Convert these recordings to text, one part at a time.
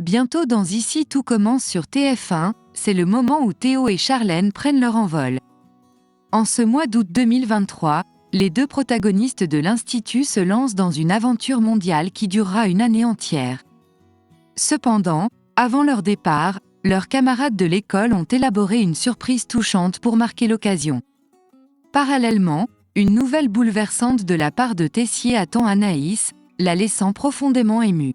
Bientôt dans Ici tout commence sur TF1, c'est le moment où Théo et Charlène prennent leur envol. En ce mois d'août 2023, les deux protagonistes de l'Institut se lancent dans une aventure mondiale qui durera une année entière. Cependant, avant leur départ, leurs camarades de l'école ont élaboré une surprise touchante pour marquer l'occasion. Parallèlement, une nouvelle bouleversante de la part de Tessier attend Anaïs, la laissant profondément émue.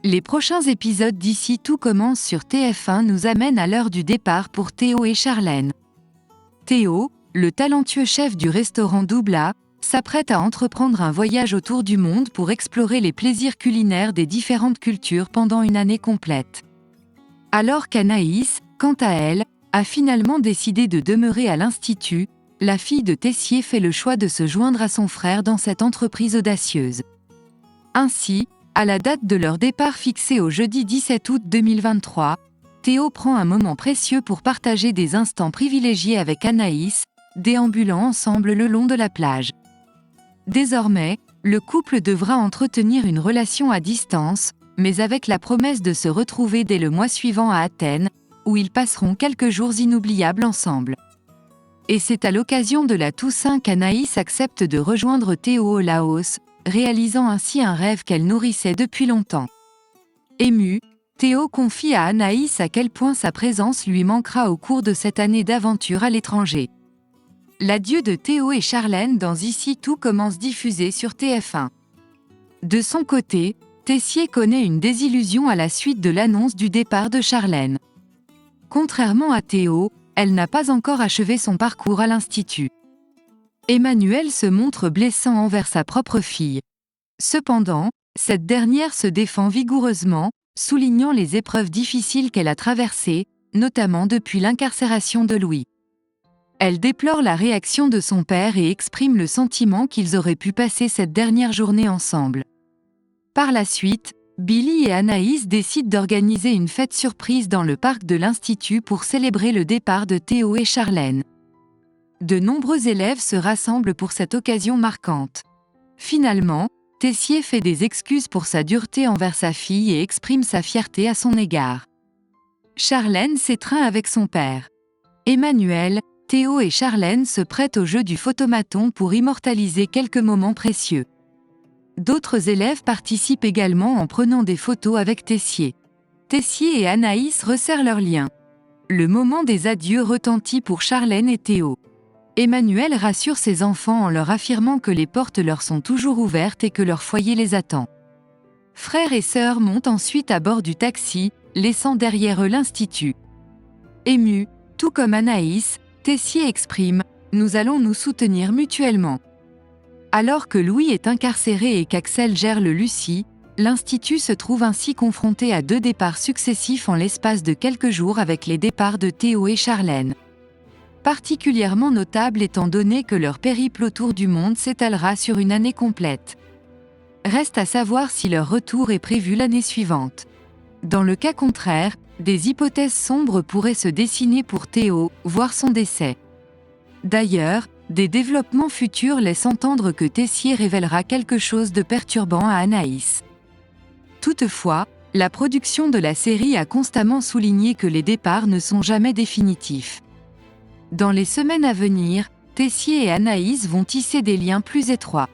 Les prochains épisodes d'Ici tout commence sur TF1 nous amènent à l'heure du départ pour Théo et Charlène. Théo, le talentueux chef du restaurant Doubla, s'apprête à entreprendre un voyage autour du monde pour explorer les plaisirs culinaires des différentes cultures pendant une année complète. Alors qu'Anaïs, quant à elle, a finalement décidé de demeurer à l'Institut, la fille de Tessier fait le choix de se joindre à son frère dans cette entreprise audacieuse. Ainsi, à la date de leur départ fixée au jeudi 17 août 2023, Théo prend un moment précieux pour partager des instants privilégiés avec Anaïs, déambulant ensemble le long de la plage. Désormais, le couple devra entretenir une relation à distance, mais avec la promesse de se retrouver dès le mois suivant à Athènes, où ils passeront quelques jours inoubliables ensemble. Et c'est à l'occasion de la Toussaint qu'Anaïs accepte de rejoindre Théo au Laos, réalisant ainsi un rêve qu'elle nourrissait depuis longtemps. Ému, Théo confie à Anaïs à quel point sa présence lui manquera au cours de cette année d'aventure à l'étranger. L'adieu de Théo et Charlène dans Ici tout commence diffusé sur TF1. De son côté, Tessier connaît une désillusion à la suite de l'annonce du départ de Charlène. Contrairement à Théo, elle n'a pas encore achevé son parcours à l'Institut. Emmanuel se montre blessant envers sa propre fille. Cependant, cette dernière se défend vigoureusement, soulignant les épreuves difficiles qu'elle a traversées, notamment depuis l'incarcération de Louis. Elle déplore la réaction de son père et exprime le sentiment qu'ils auraient pu passer cette dernière journée ensemble. Par la suite, Billy et Anaïs décident d'organiser une fête surprise dans le parc de l'Institut pour célébrer le départ de Théo et Charlène. De nombreux élèves se rassemblent pour cette occasion marquante. Finalement, Tessier fait des excuses pour sa dureté envers sa fille et exprime sa fierté à son égard. Charlène s'étreint avec son père. Emmanuel, Théo et Charlène se prêtent au jeu du photomaton pour immortaliser quelques moments précieux. D'autres élèves participent également en prenant des photos avec Tessier. Tessier et Anaïs resserrent leurs liens. Le moment des adieux retentit pour Charlène et Théo. Emmanuel rassure ses enfants en leur affirmant que les portes leur sont toujours ouvertes et que leur foyer les attend. Frères et sœurs montent ensuite à bord du taxi, laissant derrière eux l'Institut. Ému, tout comme Anaïs, Tessier exprime « Nous allons nous soutenir mutuellement ». Alors que Louis est incarcéré et qu'Axel gère le Lucie, l'Institut se trouve ainsi confronté à deux départs successifs en l'espace de quelques jours avec les départs de Théo et Charlène. Particulièrement notable étant donné que leur périple autour du monde s'étalera sur une année complète. Reste à savoir si leur retour est prévu l'année suivante. Dans le cas contraire, des hypothèses sombres pourraient se dessiner pour Théo, voire son décès. D'ailleurs, des développements futurs laissent entendre que Tessier révélera quelque chose de perturbant à Anaïs. Toutefois, la production de la série a constamment souligné que les départs ne sont jamais définitifs. Dans les semaines à venir, Tessier et Anaïs vont tisser des liens plus étroits.